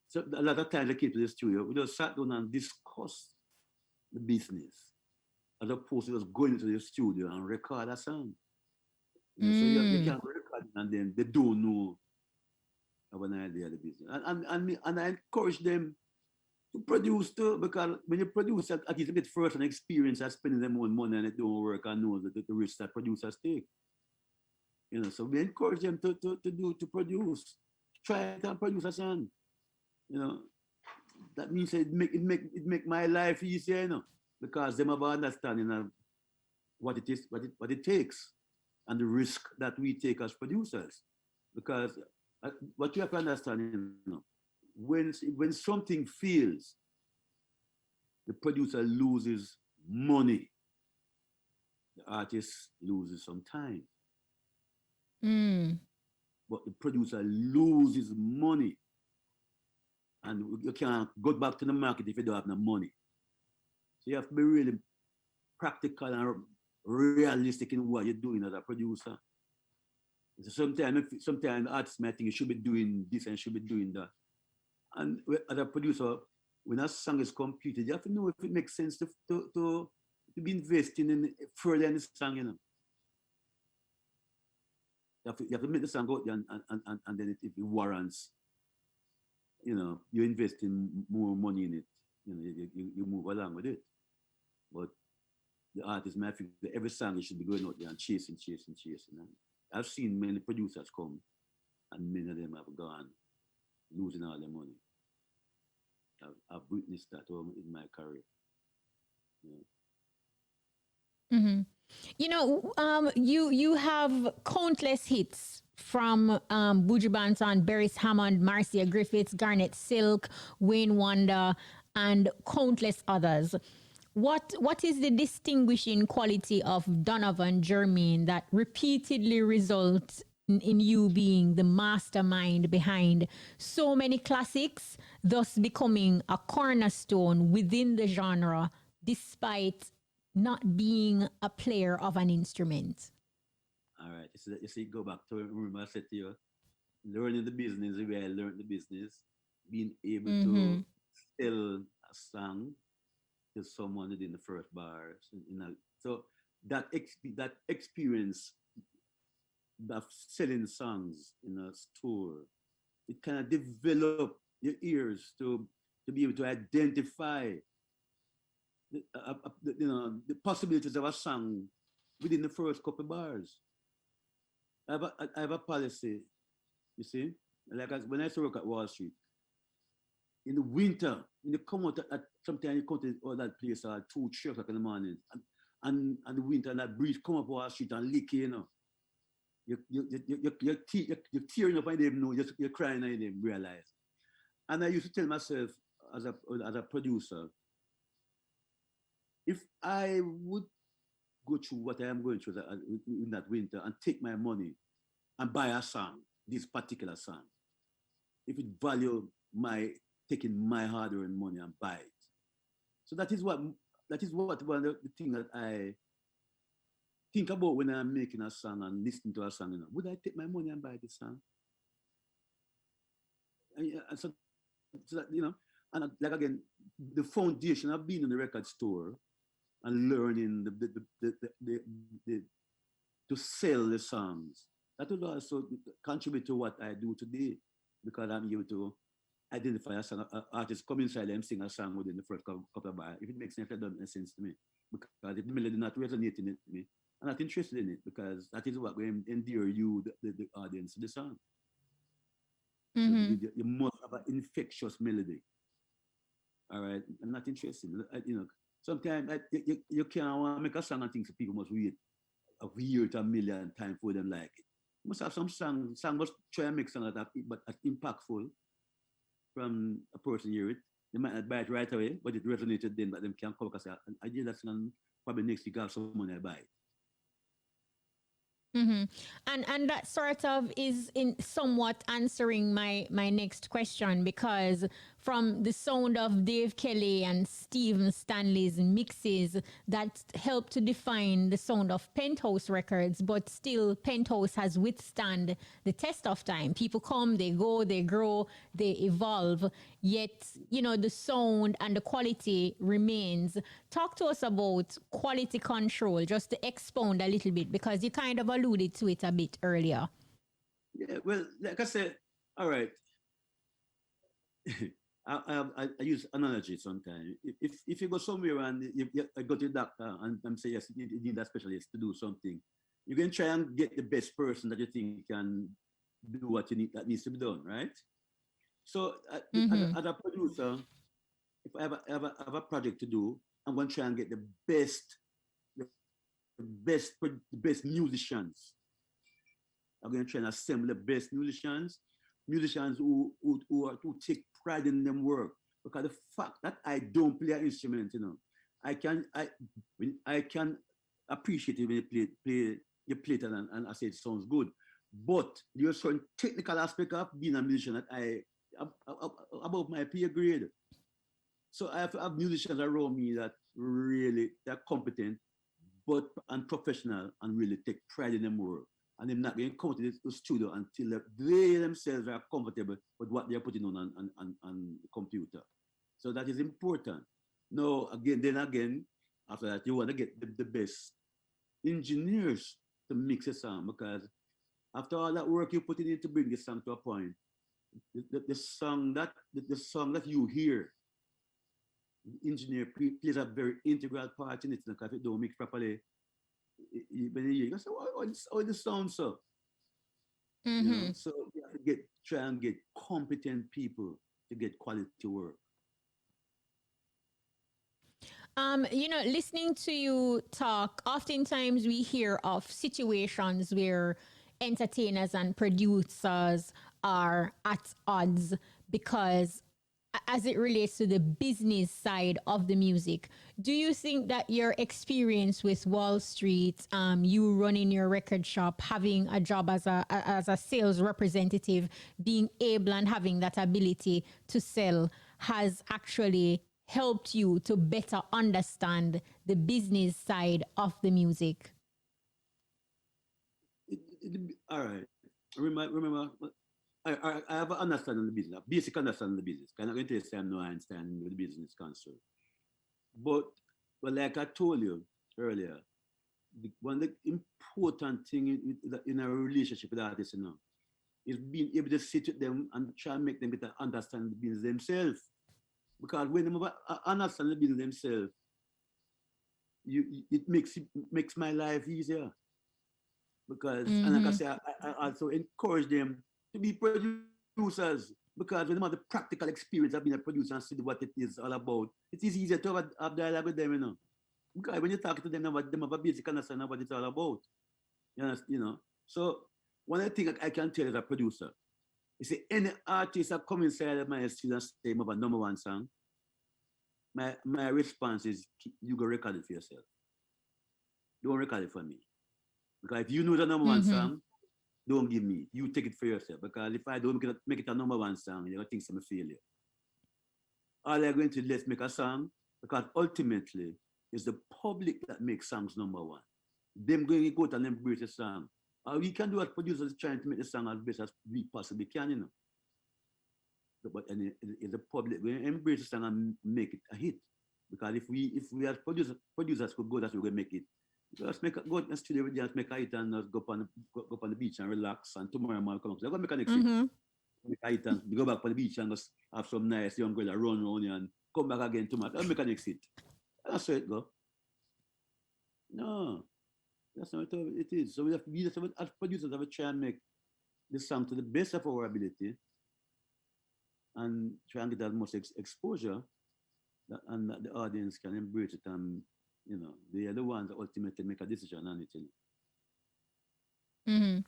so a lot of times I came to the studio, we just sat down and discussed the business as opposed to just going into the studio and record a song. So you Mm. can't record and then they don't know have an idea of the business. And I encourage them to produce too, because when you produce, at least a bit first an experience of spending their own money and it don't work and know the risk that producers take. So we encourage them to produce. Try it and produce a song. You know, that means it make my life easier, because them have an understanding of what it is, what it takes, and the risk that we take as producers. Because what you have to understand, when something fails, the producer loses money, the artist loses some time, Mm. but the producer loses money, and you can't go back to the market if you don't have no money. So you have to be really practical and realistic in what you're doing as a producer. So sometimes artists might think you should be doing this and should be doing that. And as a producer, when a song is completed, you have to know if it makes sense to be investing in further in the song. You have to make the song out there, and then if it warrants, you invest in more money in it. You move along with it. But the artist might think that every song you should be going out there and chasing. And I've seen many producers come, and many of them have gone, losing all their money. I've witnessed that in my career. Yeah. Hmm. You have countless hits from Buju Banton, Beres Hammond, Marcia Griffiths, Garnet Silk, Wayne Wonder, and countless others. What is the distinguishing quality of Donovan Germain that repeatedly results in you being the mastermind behind so many classics, thus becoming a cornerstone within the genre, despite not being a player of an instrument? All right. You see, go back to remember I said to you, learning the business the way I learned the business, being able Mm-hmm. to sell a song to someone within the first bars. So that experience of selling songs in a store, it kind of develop your ears to be able to identify the possibilities of a song within the first couple bars. I have a policy, you see, like when I used to work at Wall Street, in the winter, when you come out sometimes you come to all that place at 2, 3 o'clock in the morning, and the winter and that breeze come up Wall Street and lick you. You're tearing up and you didn't know, you're crying and you didn't realize. And I used to tell myself as a producer, if I would go through what I am going through in that winter and take my money and buy a song, this particular song, if it value my taking my hard-earned money and buy it. So that is what one of the things that I think about when I'm making a song and listening to a song. Would I take my money and buy this song? And so that, and like again, the foundation of being in the record store and learning the to sell the songs. That will also contribute to what I do today, because I'm able to identify a song, an artist come inside and sing a song within the first couple of bars. If it makes sense, it doesn't make sense to me. Because if the melody not resonating with me, I'm not interested in it, because that is what will endear you, the audience, to the song. You must have an infectious melody. All right, I'm not interested. Sometimes you can't want to make a song and think so people must wait a year to a million times for them like it. You must have some song must try and make something but impactful from a person hear it. They might not buy it right away, but it resonated then, but them can come because I did that song probably next week I have someone I buy it. And that sort of is in somewhat answering my next question, because from the sound of Dave Kelly and Stephen Stanley's mixes that help to define the sound of Penthouse Records, but still Penthouse has withstand the test of time. People come, they go, they grow, they evolve, yet the sound and the quality remains. Talk to us about quality control, just to expound a little bit, because you kind of alluded to it a bit earlier. Yeah, well, like I said, all right. I use analogy sometimes. If you go somewhere and you go to the doctor and say, yes, you need a specialist to do something, you can try and get the best person that you think can do what you need that needs to be done, right? So as a producer, if I have a project to do, I'm going to try and get the best musicians. I'm going to try and assemble the best musicians who take pride in them work. Because the fact that I don't play an instrument, I can appreciate it when you play it and I say it sounds good. But there's certain technical aspect of being a musician that I above my pay grade. So I have to have musicians around me that really they're competent, and professional, and really take pride in their work. And they're not going to come to the studio until they themselves are comfortable with what they're putting on the computer. So that is important. Now, again, after that, you want to get the best engineers to mix a song, because after all that work you put in to bring the song to a point, the song that you hear, the engineer plays a very integral part in it. Because if it don't mix properly, when you hear, you say, oh, this sounds so. So you have to try and get competent people to get quality work. Listening to you talk, oftentimes we hear of situations where entertainers and producers are at odds because as it relates to the business side of the music. Do you think that your experience with Wall Street, you running your record shop, having a job as a sales representative, being able and having that ability to sell has actually helped you to better understand the business side of the music? All right. Remember, I have an understanding of the business, a basic understanding of the business. I'm not going to say I'm no Einstein with the business concern. But like I told you earlier, one of the important things in a relationship with artists, is being able to sit with them and try and make them better understand the business themselves. Because when they understand the business themselves, it makes my life easier. Because, and like I say, I also encourage them to be producers, because when they have the practical experience of being a producer and see what it is all about, it is easier to have dialogue with them, Because when you talk to them about them have a basic understanding of what it's all about. So one of the things I can tell as a producer is any artist that come inside of my studio and say I have a number one song, my response is you go record it for yourself. Don't record it for me. Because if you know the number one song, don't give me. You take it for yourself. Because if I don't make it a number one song, you're going to think I'm a failure. All they're going to do, let's make a song, because ultimately it's the public that makes songs number one. Them going to go out and embrace the song. We can do as producers trying to make the song as best as we possibly can, you know. But the public going to embrace the song and make it a hit. Because if we as producers could go, that's what we're going to make it. Just go to the studio, just make a hit and just go up on the beach and relax. And tomorrow morning come up. So they're going to make a next hit. Make a hit and go back on the beach and just have some nice young girl run around you and come back again tomorrow. They'll make a next hit. That's how it go. No, that's not how it is. So we just as producers have to try and make the song to the best of our ability and try and get as much exposure and that the audience can embrace it, and you know they are the ones that ultimately make a decision on it. You know?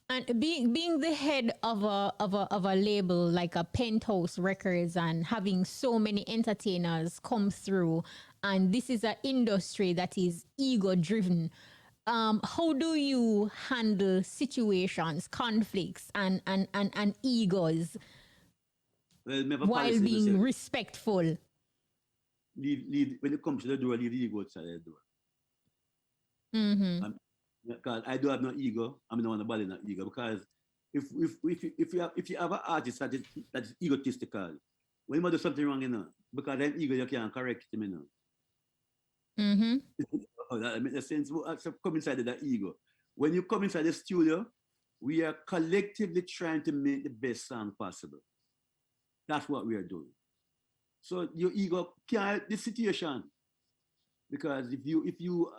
And being the head of a label like a Penthouse Records and having so many entertainers come through, and this is an industry that is ego driven. How do you handle situations, conflicts, and egos while being respectful? Leave when it comes to the door, leave the ego outside the door. Because I do have no ego. I mean, I want to bother no ego. Because if you have an artist that is egotistical, when you do something wrong, you know, because then ego you can't correct him, you know. That makes sense. So come inside of that ego. When you come inside the studio, we are collectively trying to make the best song possible. That's what we are doing. So your ego can't help the situation, because if you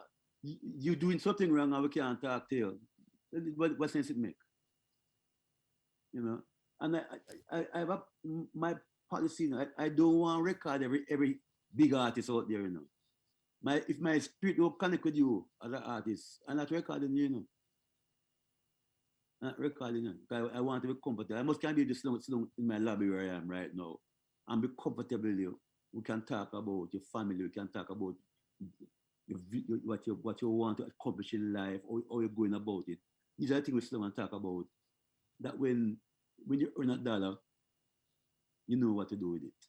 doing something wrong and we can't talk to you, what sense it make? You know, and I have my policy. I don't want to record every big artist out there. You know, if my spirit will connect with you as an artist, I'm not recording you. You know, not recording you. I want to be comfortable. I must can't be just sitting in my lobby where I am right now and be comfortable with you. We can talk about your family. We can talk about what you want to accomplish in life, or how you're going about it. These are the things we still want to talk about. That when you earn a dollar, you know what to do with it.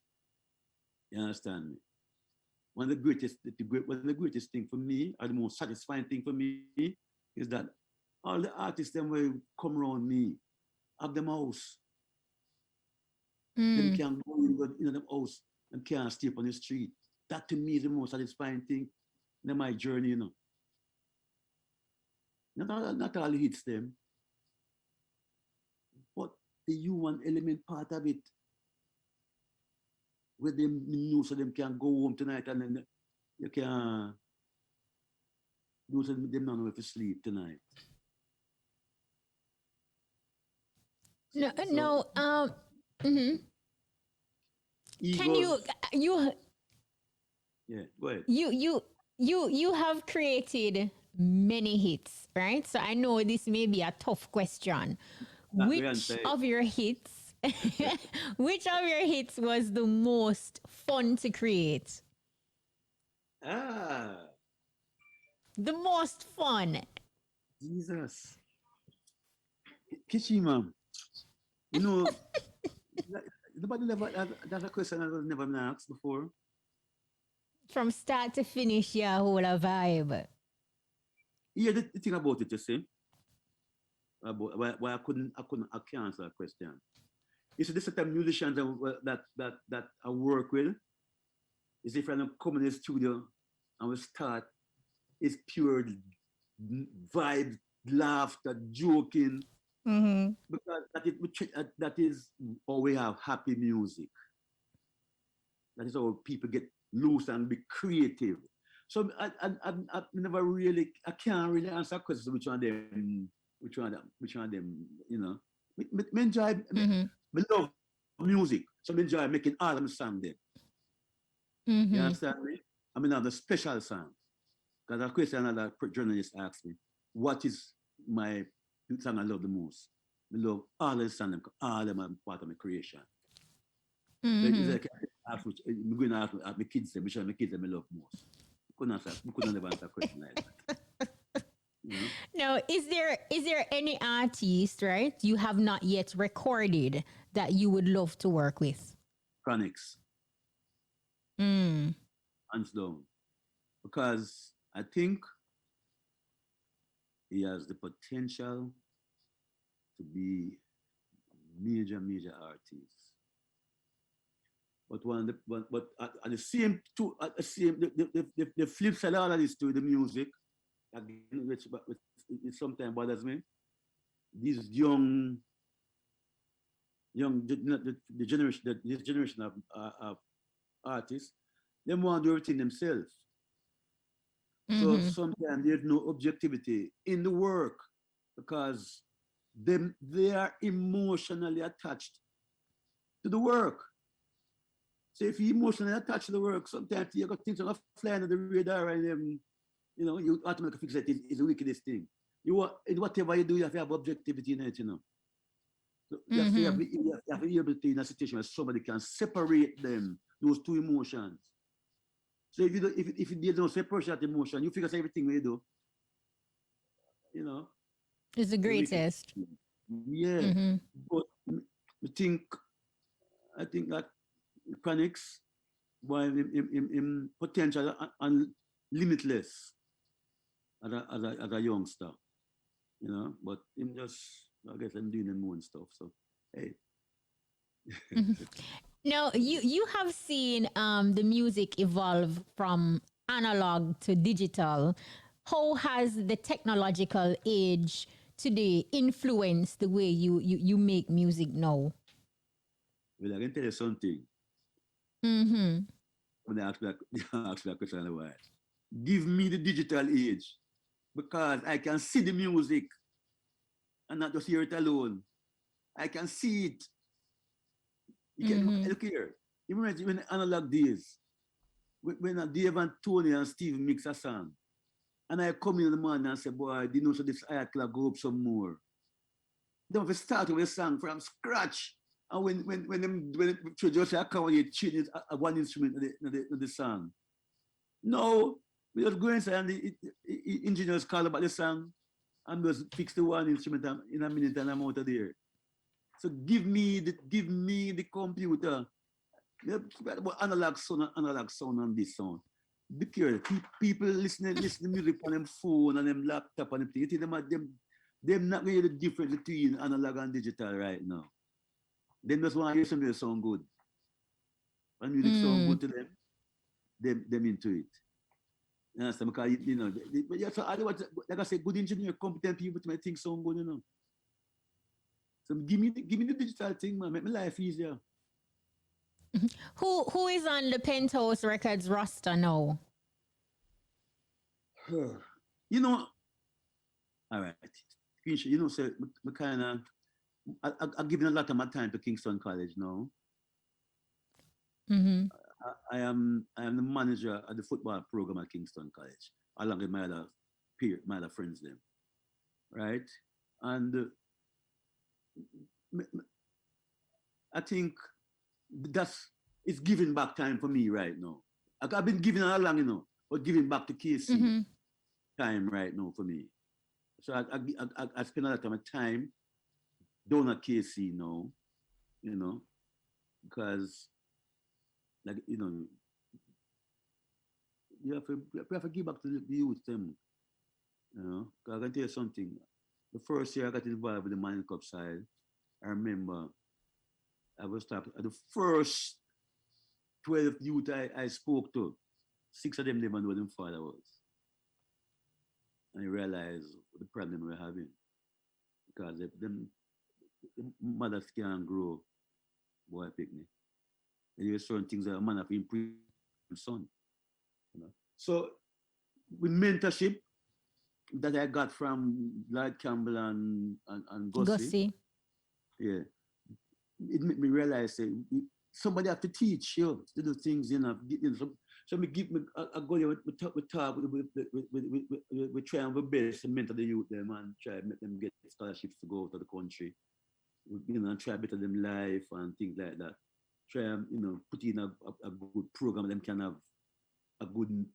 You understand me? One of the greatest thing for me, or the most satisfying thing for me, is that all the artists them will come around me, have them house. Them can go in the house and can't stay up on the street. That to me is the most satisfying thing in my journey, you know. Not all hits them, but the human element part of it, where them know so them can go home tonight and then you can do so them not know if you sleep tonight. Can you yeah, go ahead. You have created many hits, right? So I know this may be a tough question. Which of your hits was the most fun to create? The most fun. Jesus. Kshema. You know, nobody never, that's a question I've never been asked before. From start to finish, yeah, whole a vibe. Yeah, the thing about it, you see, about why I can't answer that question. You see, the certain musicians that I work with, is if I come in the studio and we start, it's pure vibe, laughter, joking. Because that is how we have happy music. That is how people get loose and be creative. So I never really, I can't really answer questions which one of them, you know. Me enjoy, me love music, so me enjoy making all them songs there. You understand me? I mean, I have the special songs. Because a question another journalist asked me, what is my song I love the most? I love all the songs, all of them are part of my creation. So it's like, I'm going to ask my kids, which are my kids that I love most. We couldn't never answer a question like that. You know? Now, is there any artist, right, you have not yet recorded that you would love to work with? Chronics. hands down, because I think he has the potential to be major artist. But at the same at the same the flip side of all of this to the music again, which it sometimes bothers me. These young the generation this generation of artists, they want to do everything themselves. So Mm-hmm. sometimes there's no objectivity in the work because they are emotionally attached to the work. So if you emotionally attached to the work, sometimes you got things that fly under the radar and you automatically fix that it's the wickedest thing. Whatever you do, you have to have objectivity in it. So Mm-hmm. you have to be able to in a situation where somebody can separate them, those two emotions. So if you don't separate that emotion, you figure everything you do, you know, It's the the wicked. greatest. Yeah. Mm-hmm. But I think that Chronix, while in potential and limitless as a youngster, but him just I guess I'm doing him own stuff. So hey. Now, you have seen the music evolve from analog to digital. How has the technological age today influenced the way you make music now? Well, I can tell you something. Mm-hmm. When they ask me ask that question in a while. Give me the digital age because I can see the music and not just hear it alone. I can see it. You can Mm-hmm. look here. You remember when the analog days, when Dave and Tony and Steve mix a song, and I come in the morning and say, boy, do you know so this I can go up some more. Don't start with a song from scratch. And when just account you change one instrument in the song. No, we just go inside and the engineers call about the song and just fix the one instrument in a minute and I'm out of there. So give me the computer. Yeah, analog sound and this sound. Be careful. People listen to music on them phone and them laptop and everything. You think them not really the difference between analog and digital right now. Them just want to hear something that sound good. When music sound Mm. good to them into it. You understand? Because but yeah, so like I said, good engineer, competent people to make things sound good. So give me the digital thing, man. Make my life easier. Who is on the Penthouse Records roster now? you know, all right. So I kind of I'm giving a lot of my time to Kingston College now. Mm-hmm. I am the manager of the football program at Kingston College, along with my other friends them, right? And I think that's it's giving back time for me right now. I've been giving all along, but giving back to KC Mm-hmm. time right now for me. So I spend a lot of my time down at KC now, you know, because like you have to give back to the youth them. Cause I can tell you something. The first year I got involved with the Mining Cup side, I remember I was talking the first 12 youth I spoke to, six of them never know who their father was. And I realized the problem we we're having. Because the mothers can't grow boy picnic. There are certain things that a man have to improve son. So with mentorship that I got from Lloyd Campbell and Gussie, Gussie. yeah, it made me realize that somebody have to teach you to do things, so me give me I go there we talk we try our best to mentor the youth them and try to make them get scholarships to go out of the country. Try better them life and things like that. Try put in a good program them can have a good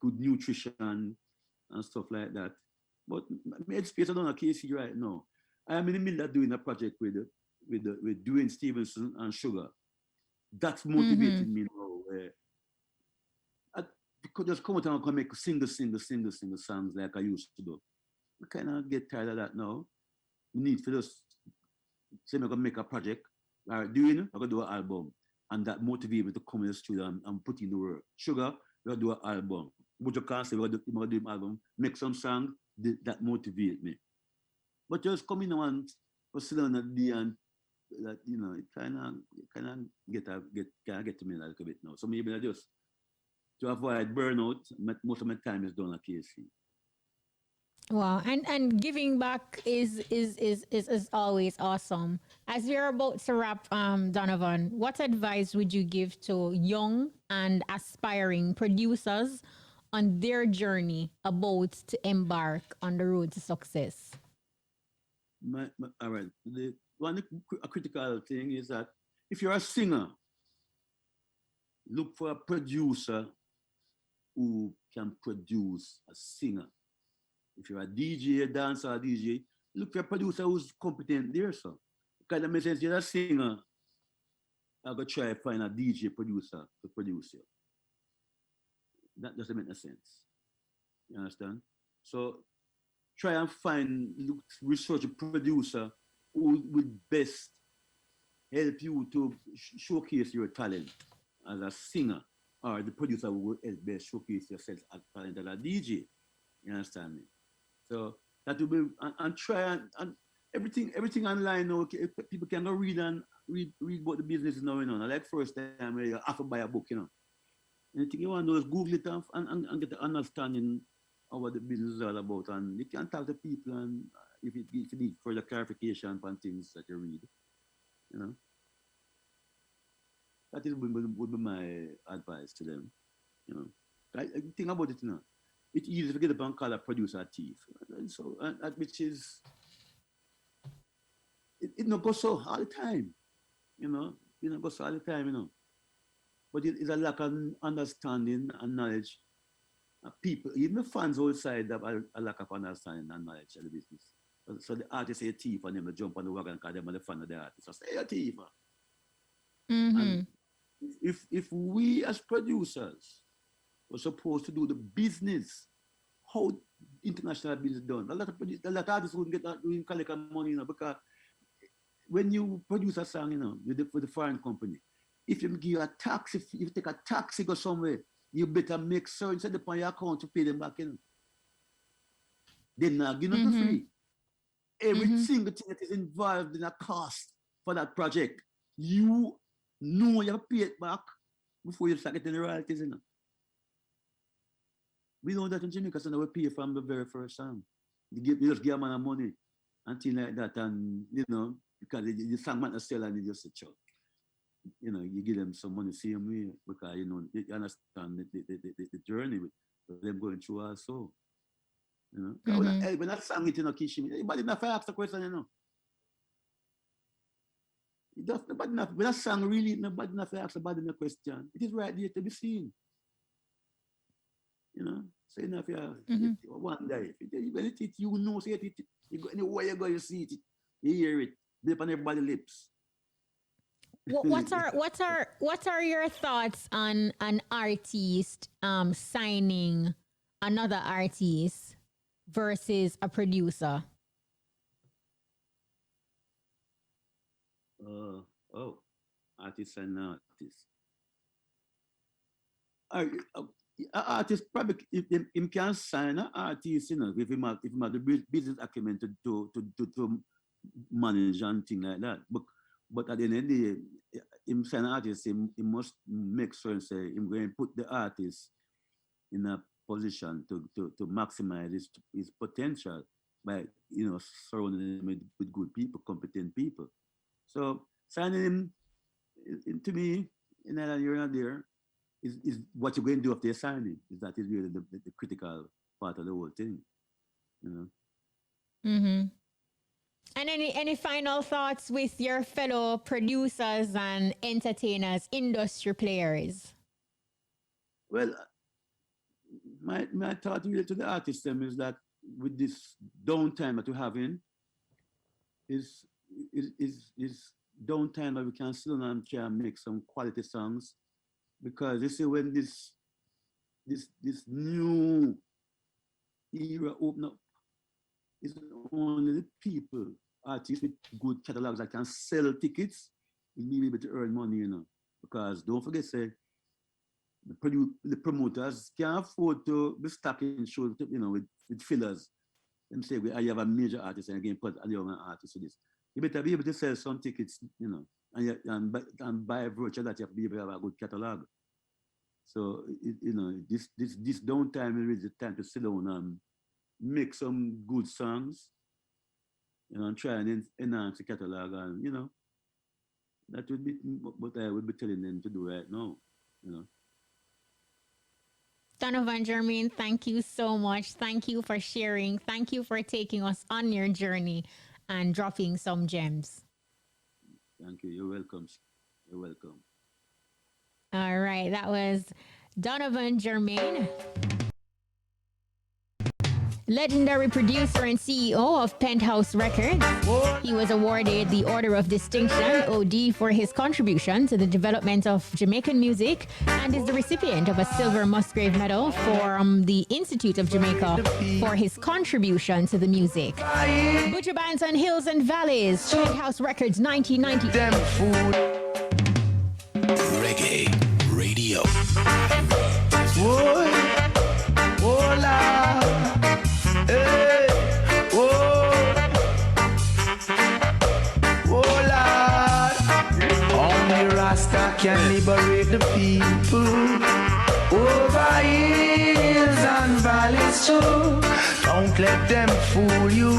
good nutrition and stuff like that. But my headspace I don't have KC right now. I am in the middle of doing a project with Dwayne Stevenson and Sugar. That's Mm-hmm. motivating me now. could just come out and make single songs like I used to do. I kind of get tired of that now. We need to just say I'm gonna make a project, or doing, I'm gonna do an album, and that motivate me to come in the studio and put in the work. Sugar, we're gonna do an album. Buju can't say we're gonna do an album, make some song that motivate me. But just come in and sit down at the and that it kind of get to me a little bit now. So maybe I just to avoid burnout, most of my time is done at KC. Wow, and giving back is always awesome. As we're about to wrap, Donovan, what advice would you give to young and aspiring producers on their journey about to embark on the road to success? All right. A critical thing is that if you're a singer, look for a producer who can produce a singer. If you're a DJ, a dancer, a DJ, look for a producer who's competent there, so. Because that makes sense. You're a singer, I'm going to try to find a DJ producer to produce you. That doesn't make no sense. You understand? So try and research a producer who would best help you to showcase your talent as a singer, or the producer who will help best showcase yourself as talent as a DJ. You understand me? So that will be and try and everything online now. Okay, people can go read what the business is going on. Like first time where you have to buy a book, Anything you want to do is Google it and get the understanding of what the business is all about. And you can talk to people and if you need further clarification on things that you read, That would be my advice to them, I think about it, It's easy to get up and call a producer a thief. And so, which is, it not goes so all the time, It not goes so all the time, But it's a lack of understanding and knowledge. People, even the fans outside have a lack of understanding and knowledge of the business. So the artists say a thief and them jump on the wagon because them are the fan of the artist. So say a thief. Mm-hmm. And if we as producers were supposed to do the business, how international business done, a lot of artists wouldn't get that doing collect money, because when you produce a song, with the foreign company, if you give a taxi, if you take a taxi go somewhere, you better make certain set upon your account to pay them back, They're not giving them for free. Every single thing that is involved in a cost for that project, you know you have to pay it back before you start getting the royalties, We know that in Jamaica, so now we pay from the very first song. You just give a man money and things like that, and because the song might not sell and you just say, "Chuck." You give them some money same way because you understand the journey with them going through also. When I sang it, Kshema, anybody not ask the question, Nobody not, when I sang really, nobody not ask about the question. It is right there to be seen. So enough, one day, when it say it, you go anywhere you go, you see it, you hear it, be up on everybody's lips. What are your thoughts on an artist signing another artist versus a producer? Artist and artist. Artist probably if him can sign an artist, if him have the business acumen to manage and thing like that. But at the end of the day, him sign an artist, he must make sure and say him going to put the artist in a position to maximize his potential by surrounding him with good people, competent people. So signing him to me, you're not there, is what you're going to do after signing. That is really the critical part of the whole thing. Mm-hmm. And any final thoughts with your fellow producers and entertainers, industry players? Well, my thought really to the artist them is that with this downtime that we're having, is downtime that we can sit down and try and make some quality songs, because you see when this this new era open up. It's only the people, artists with good catalogs that can sell tickets will be able to earn money, Because don't forget, say, the promoters can't afford to be stacking shows, with fillers. Them say, I have a major artist and again put a young artist to this. You better be able to sell some tickets, and by virtue that you have to be able to have a good catalog. So, this downtime is the time to sit down and make some good songs, and try and enhance the catalog, and that would be what I would be telling them to do right now. Donovan Germain, thank you so much. Thank you for sharing. Thank you for taking us on your journey and dropping some gems. Thank you. You're welcome. You're welcome. All right. That was Donovan Germain, legendary producer and CEO of Penthouse Records. He was awarded the Order of Distinction, OD, for his contribution to the development of Jamaican music and is the recipient of a silver Musgrave Medal from the Institute of Jamaica for his contribution to the music. Buju Banton, Hills and Valleys, Penthouse Records, 1990. Them food. Reggae Radio. Whoa, hola. Hey, whoa, oh Lord, only Rasta can liberate the people over hills and valleys too. Don't let them fool you.